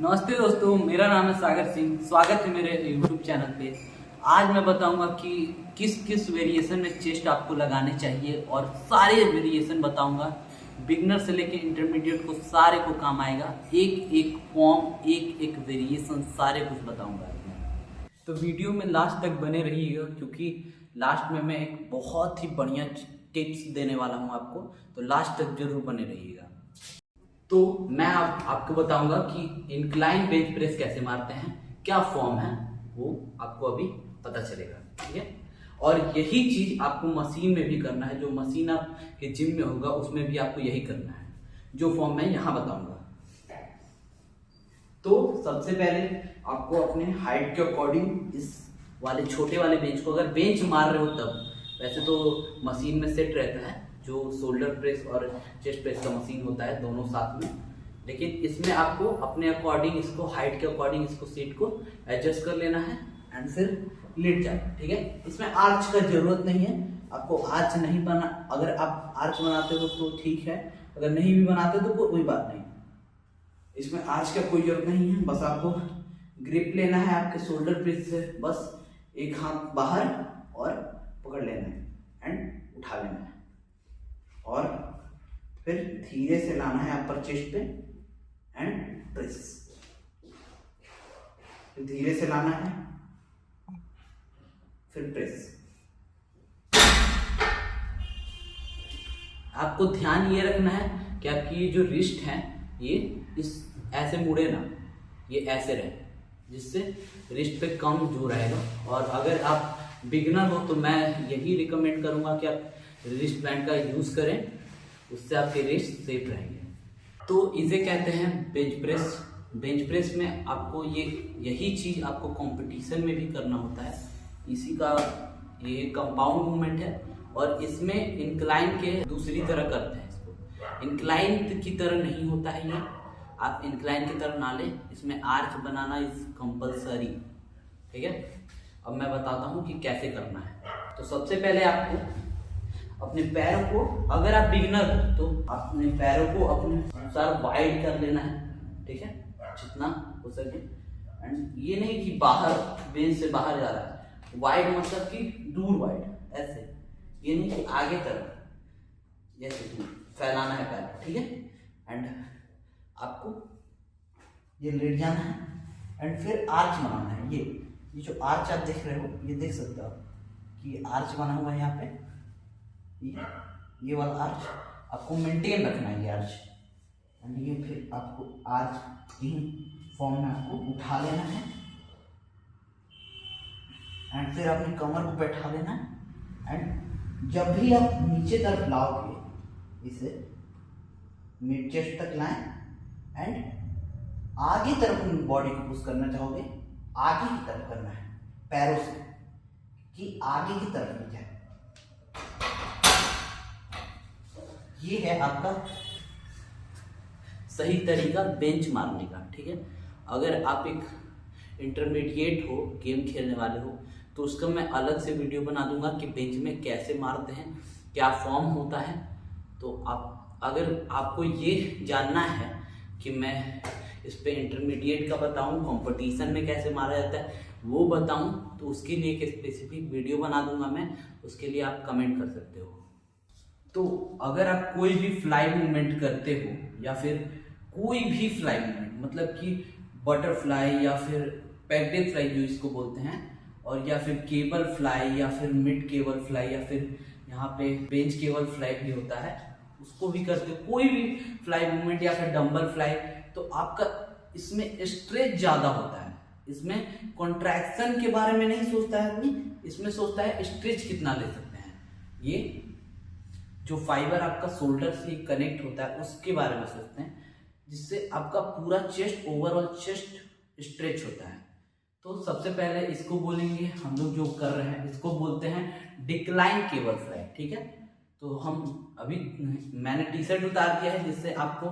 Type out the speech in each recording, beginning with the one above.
नमस्ते दोस्तों, मेरा नाम है सागर सिंह। स्वागत है मेरे YouTube चैनल पे। आज मैं बताऊंगा कि किस किस वेरिएशन में चेस्ट आपको लगाने चाहिए और सारे वेरिएशन बताऊंगा। बिगनर से लेके इंटरमीडिएट को सारे को काम आएगा। एक एक फॉर्म, एक एक वेरिएशन, सारे कुछ बताऊंगा। तो वीडियो में लास्ट तक बने रहिएगा क्योंकि लास्ट में मैं एक बहुत ही बढ़िया टिप्स देने वाला हूँ आपको। तो लास्ट तक जरूर बने रहिएगा। तो मैं आपको बताऊंगा कि इंक्लाइन बेंच प्रेस कैसे मारते हैं, क्या फॉर्म है, वो आपको अभी पता चलेगा। ठीक है। और यही चीज आपको मशीन में भी करना है। जो मशीन आपके जिम में होगा उसमें भी आपको यही करना है, जो फॉर्म मैं यहाँ बताऊंगा। तो सबसे पहले आपको अपने हाइट के अकॉर्डिंग इस वाले छोटे वाले बेंच को, अगर बेंच मार रहे हो तब, वैसे तो मशीन में सेट रहता है जो शोल्डर प्रेस और चेस्ट प्रेस का मशीन होता है, दोनों साथ में। लेकिन इसमें आपको अपने अकॉर्डिंग इसको हाइट के अकॉर्डिंग इसको सीट को एडजस्ट कर लेना है एंड फिर लेट जाना। ठीक है। इसमें आर्च का जरूरत नहीं है, आपको आर्च नहीं बना। अगर आप आर्च बनाते हो तो ठीक है, अगर नहीं भी बनाते तो कोई बात नहीं। इसमें आर्च का कोई जरूरत नहीं है। बस आपको ग्रिप लेना है आपके शोल्डर प्रेस से, बस एक हाथ बाहर और पकड़ लेना है एंड उठा लेना है और फिर धीरे से लाना है अपर चेस्ट पे एंड प्रेस। फिर धीरे से लाना है, फिर प्रेस। आपको ध्यान ये रखना है कि आपकी ये जो रिस्ट है ये इस ऐसे मुड़े ना, ये ऐसे रहे, जिससे रिस्ट पे कम जोर आएगा। और अगर आप बिगनर हो तो मैं यही रिकमेंड करूंगा कि आप रिस्ट बैंड का यूज करें, उससे आपके रिस्ट सेफ रहेंगे। तो इसे कहते हैं बेंच प्रेस। बेंच प्रेस में आपको यही चीज आपको कंपटीशन में भी करना होता है। इसी का ये कंपाउंड मूवमेंट है और इसमें इंक्लाइन के दूसरी तरह करते हैं। इसको इंक्लाइन की तरह नहीं होता है ये, आप इंक्लाइन की तरह ना लें। इसमें आर्च बनाना इज कंपल्सरी। ठीक है। अब मैं बताता हूँ कि कैसे करना है। तो सबसे पहले आपको अपने पैरों को, अगर आप बिगिनर हो तो अपने पैरों को अपने अनुसार वाइड कर लेना है। ठीक है, जितना हो सके। एंड ये नहीं कि बाहर बेंच से बाहर जा रहा है, वाइड मतलब कि दूर वाइड, ऐसे। ये नहीं कि आगे तरफ, जैसे फैलाना है पैर। ठीक है। एंड आपको ये लेट जाना है एंड फिर आर्च बनाना है। ये जो आर्च आप देख रहे हो, ये देख सकते हो कि आर्च बना हुआ है यहाँ पे। ये वाला आर्च आपको मेंटेन रखना है, ये आर्च। एंड ये फिर आपको आर्च इन फॉर्म में आपको उठा लेना है एंड फिर अपनी कमर को बैठा लेना है। एंड जब भी आप नीचे तरफ लाओगे, इसे मिड चेस्ट तक लाएं एंड आगे तरफ बॉडी को पुश करना चाहोगे, आगे की तरफ करना है पैरों से, कि आगे की तरफ ले जाए। ये है आपका सही तरीका बेंच मारने का। ठीक है। अगर आप एक इंटरमीडिएट हो, गेम खेलने वाले हो, तो उसका मैं अलग से वीडियो बना दूंगा कि बेंच में कैसे मारते हैं, क्या फॉर्म होता है। तो आप, अगर आपको ये जानना है कि मैं इस पे इंटरमीडिएट का बताऊं, कंपटीशन में कैसे मारा जाता है वो बताऊं, तो उसके लिए एक स्पेसिफिक वीडियो बना दूंगा मैं। उसके लिए आप कमेंट कर सकते हो। तो अगर आप कोई भी फ्लाई मूवमेंट करते हो या फिर कोई भी फ्लाई मूवमेंट, मतलब कि बटरफ्लाई या फिर पैगडेल फ्लाई जो इसको बोलते हैं, और या फिर केबल फ्लाई या फिर मिड केबल फ्लाई या फिर यहाँ पे बेंच केबल फ्लाई भी होता है, उसको भी करते हो, कोई भी फ्लाई मूवमेंट या फिर डंबल फ्लाई, तो आपका इसमें स्ट्रेच ज्यादा होता है। इसमें कॉन्ट्रैक्शन के बारे में नहीं सोचता है आदमी, इसमें सोचता है स्ट्रेच कितना ले सकते हैं। ये जो फाइबर आपका शोल्डर से कनेक्ट होता है उसके बारे में सोचते हैं, जिससे आपका पूरा चेस्ट, ओवरऑल चेस्ट स्ट्रेच होता है। तो सबसे पहले इसको बोलेंगे हम लोग, जो कर रहे हैं इसको बोलते हैं डिक्लाइन केबल फ्लाई। ठीक है। तो हम अभी, मैंने टी शर्ट उतार दिया है जिससे आपको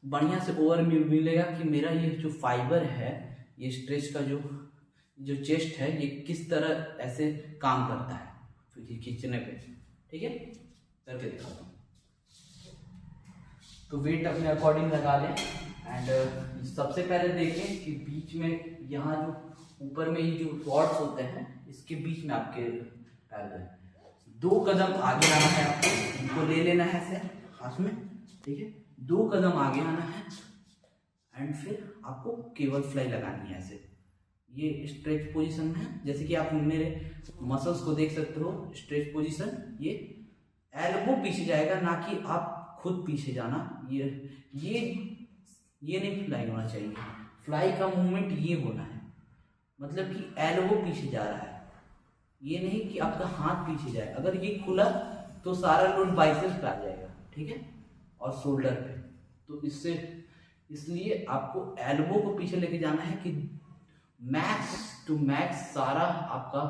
बढ़िया से ओवरव्यू मिलेगा कि मेरा ये जो फाइबर है, ये स्ट्रेच का जो चेस्ट है, ये किस तरह ऐसे काम करता है खींचने पे। ठीक है, करके दिखाता हूँ। तो वेट अपने अकॉर्डिंग लगा लें। एंड सबसे पहले देखें कि बीच में यहाँ जो ऊपर में ये जो रॉड्स होते हैं इसके बीच में आपके पैर दें। 2 कदम आगे आना है आपको, इनको ले लेना है ऐसे हाथ में, ठीक है। 2 कदम आगे आना है एंड फिर आपको केबल फ्लाई लगानी है ऐसे। ये स्ट्रेच पोजीशन में है, जैसे कि आप मेरे मसल्स को देख सकते हो। स्ट्रेच पोजीशन, ये एल्बो पीछे जाएगा, ना कि आप खुद पीछे जाना। ये नहीं फ्लाई होना चाहिए। फ्लाई का मूवमेंट ये होना है, मतलब कि एल्बो पीछे जा रहा है, ये नहीं कि आपका हाथ पीछे जाए। अगर ये खुला तो सारा लोड बाइसेप्स पे आ जाएगा, ठीक है, और शोल्डर पे। तो इसलिए आपको एल्बो को पीछे लेके जाना है कि मैक्स टू मैक्स सारा आपका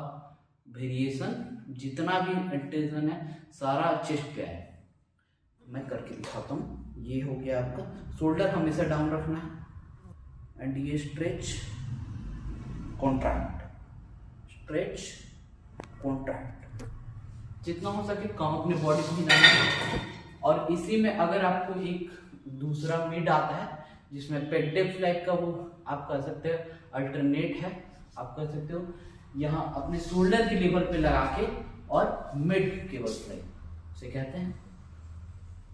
वेरिएशन, जितना भी इंटेंशन है, सारा चेस्ट पे आए। मैं करके दिखाता हूँ। ये हो गया आपका, शोल्डर हमेशा डाउन रखना है एंड ये स्ट्रेच कॉन्ट्रैक्ट, स्ट्रेच कॉन्ट्रैक्ट, जितना हो सके कम अपने बॉडी को हिलाना है। और इसी में अगर आपको एक दूसरा मिड आता है जिसमें पेडल फ्लाई का वो आप कर सकते हो, अल्टरनेट है, आप कर सकते हो यहाँ अपने शोल्डर के लेवल पे लगा के, और मिड केबल फ्लाई उसे कहते हैं।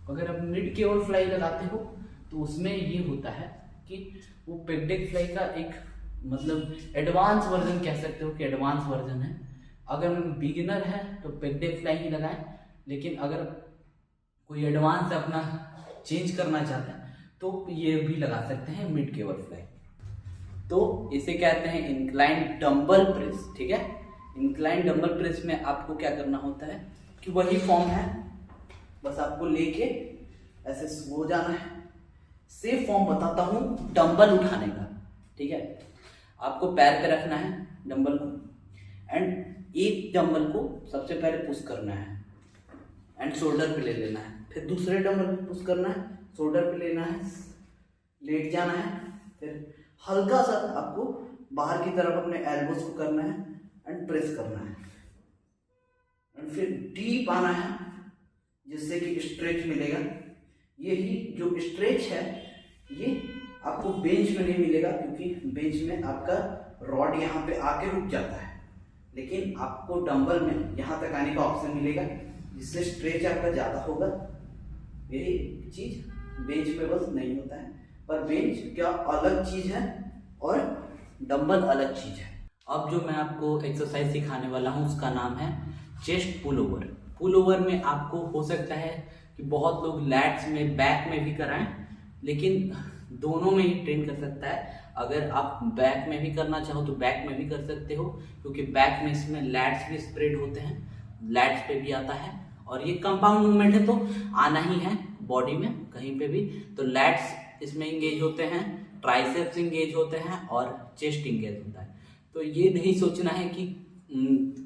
अगर आप मिड केबल फ्लाई लगाते हो तो उसमें ये होता है कि वो पेडल फ्लाई का एक मतलब एडवांस वर्जन कह सकते हो कि एडवांस वर्जन है। अगर बिगिनर है तो पेडल फ्लाई ही लगाएं, लेकिन अगर कोई एडवांस अपना चेंज करना चाहते हैं तो ये भी लगा सकते हैं मिड केबल फ्लाई। तो इसे कहते हैं इंक्लाइन डंबल प्रेस, ठीक है। इंक्लाइन डंबल प्रेस में आपको क्या करना होता है कि वही फॉर्म है, बस आपको लेके ऐसे सो जाना है। सेफ फॉर्म बताता हूँ डंबल उठाने का, ठीक है। आपको पैर पे रखना है डंबल को एंड एक डंबल को सबसे पहले पुश करना है एंड शोल्डर पे ले लेना है। फिर दूसरे डंबल को पुश करना है, शोल्डर पे लेना है, लेट जाना है। फिर हल्का सा आपको बाहर की तरफ अपने एल्बोस को करना है एंड प्रेस करना है एंड फिर डीप आना है, जिससे कि स्ट्रेच मिलेगा। यही जो स्ट्रेच है ये आपको बेंच में नहीं मिलेगा, क्योंकि बेंच में आपका रॉड यहाँ पे आके रुक जाता है, लेकिन आपको डंबल में यहाँ तक आने का ऑप्शन मिलेगा, जिससे स्ट्रेच आपका ज़्यादा होगा। यही चीज़ बेंच पे बस नहीं होता है, पर बेंच क्या अलग चीज़ है और डंबल अलग चीज़ है। अब जो मैं आपको एक्सरसाइज सिखाने वाला हूँ उसका नाम है chest pull over. Pull over में आपको हो सकता है कि बहुत लोग लैट्स में, बैक में भी कराएं, लेकिन दोनों में ही ट्रेन कर सकता है। अगर आप बैक में भी करना चाहो तो बैक में भी कर सकते हो, क्योंकि बैक में इसमें लैट्स भी स्प्रेड होते हैं, लैट्स पे भी आता है। और ये कंपाउंड मूवमेंट है तो आना ही है बॉडी में कहीं पे भी। तो लैट्स इसमें इंगेज होते हैं, ट्राइसेप्स इंगेज होते हैं और चेस्ट इंगेज होता है। तो ये नहीं सोचना है कि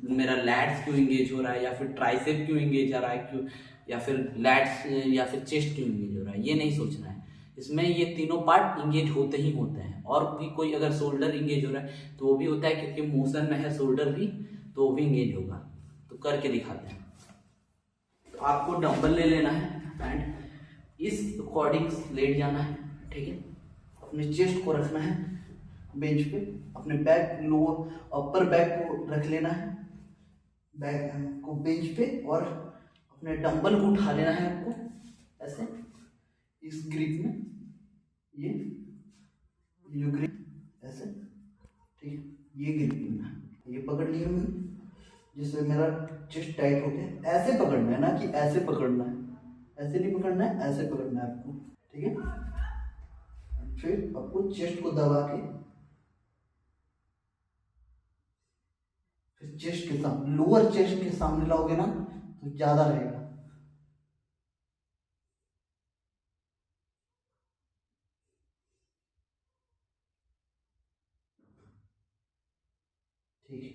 मेरा लैट्स क्यों इंगेज हो रहा है, या फिर ट्राइसेप क्यों इंगेज आ रहा है, क्यों, या फिर लैट्स या फिर चेस्ट क्यों इंगेज हो रहा है, ये नहीं सोचना है। इसमें ये तीनों पार्ट इंगेज होते ही होते हैं। और भी कोई अगर शोल्डर इंगेज हो रहा है तो वो भी होता है, क्योंकि मोशन में है शोल्डर भी, तो वो भी इंगेज होगा। तो करके दिखाते हैं। तो आपको डंबल ले लेना है एंड इस अकॉर्डिंग लेट जाना है, ठीक है। अपने चेस्ट को रखना है बेंच पे, अपने बैक, लोअर अपर बैक को रख लेना है, बैक को बेंच पे, और अपने डंबल को उठा लेना है आपको ऐसे इस ग्रिप में, ये जो ग्रिप ऐसे, ठीक है। ये ग्रिप में ये पकड़ लिया मैंने, जिससे मेरा चेस्ट टाइट हो गया। ऐसे पकड़ना है, ना कि ऐसे पकड़ना है, ऐसे नहीं पकड़ना है, ऐसे पकड़ना है आपको, ठीक है। फिर आपको चेस्ट को दबा के फिर चेस्ट के सामने, लोअर चेस्ट के सामने लाओगे ना तो ज्यादा रहेगा। ठीक है।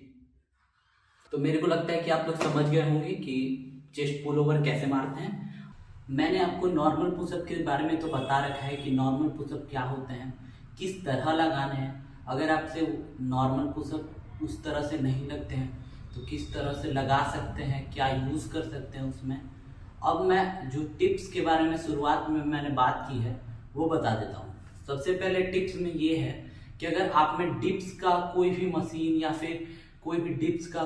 तो मेरे को लगता है कि आप लोग समझ गए होंगे कि चेस्ट पुल ओवर कैसे मारते हैं। मैंने आपको नॉर्मल पुशअप के बारे में तो बता रखा है कि नॉर्मल पुशअप क्या होते हैं, किस तरह लगाने हैं। अगर आपसे नॉर्मल पुशअप उस तरह से नहीं लगते हैं तो किस तरह से लगा सकते हैं, क्या यूज़ कर सकते हैं उसमें, अब मैं जो टिप्स के बारे में शुरुआत में मैंने बात की है वो बता देता हूँ। सबसे पहले टिप्स में ये है कि अगर आप में डिप्स का कोई भी मशीन या फिर कोई भी डिप्स का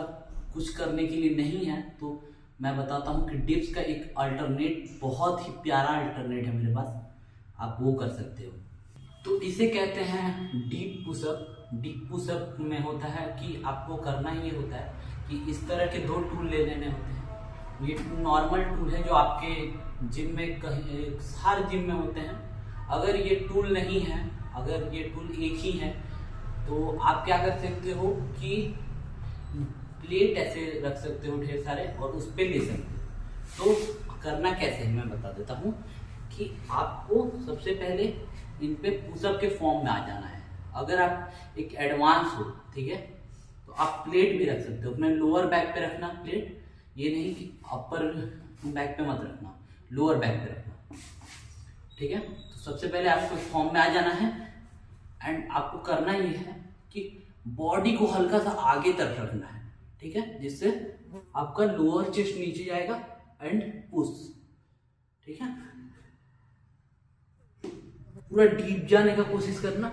कुछ करने के लिए नहीं है तो मैं बताता हूँ कि डिप्स का एक अल्टरनेट, बहुत ही प्यारा अल्टरनेट है मेरे पास, आप वो कर सकते हो। तो इसे कहते हैं डीप पुशअप। डीप पुशअप में होता है कि आपको करना ये होता है कि इस तरह के 2 टूल ले लेने होते हैं। ये नॉर्मल टूल है जो आपके जिम में कहीं, हर जिम में होते हैं। अगर ये टूल नहीं है, अगर ये टूल एक ही है तो आप क्या कर सकते हो कि प्लेट ऐसे रख सकते हो ढेर सारे और उस पर ले सकते हो। तो करना कैसे है मैं बता देता हूँ कि आपको सबसे पहले इन पे पुशअप के फॉर्म में आ जाना है। अगर आप एक एडवांस हो, ठीक है, तो आप प्लेट भी रख सकते हो। अपने लोअर बैक पे रखना प्लेट, ये नहीं कि अपर बैक पे मत रखना, लोअर बैक पे रखना, ठीक है। तो सबसे पहले आपको फॉर्म में आ जाना है एंड आपको करना ये है कि बॉडी को हल्का सा आगे तरफ रखना है, ठीक है, जिससे आपका लोअर चेस्ट नीचे जाएगा एंड पुश, ठीक है। पूरा डीप जाने का कोशिश करना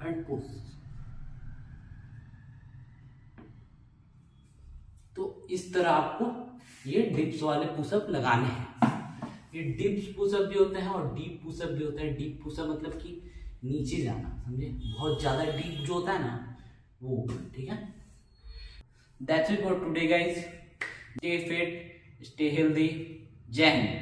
एंड पुश। तो इस तरह आपको ये डिप्स वाले पुशअप लगाने हैं। ये डिप्स पुशअप भी होते हैं और डीप पुशअप भी होते हैं। डीप पुशअप मतलब कि नीचे जाना, समझे, बहुत ज्यादा डीप जो होता है ना वो, ठीक है। That's it for today guys. Stay fit, stay healthy. जय हिंद।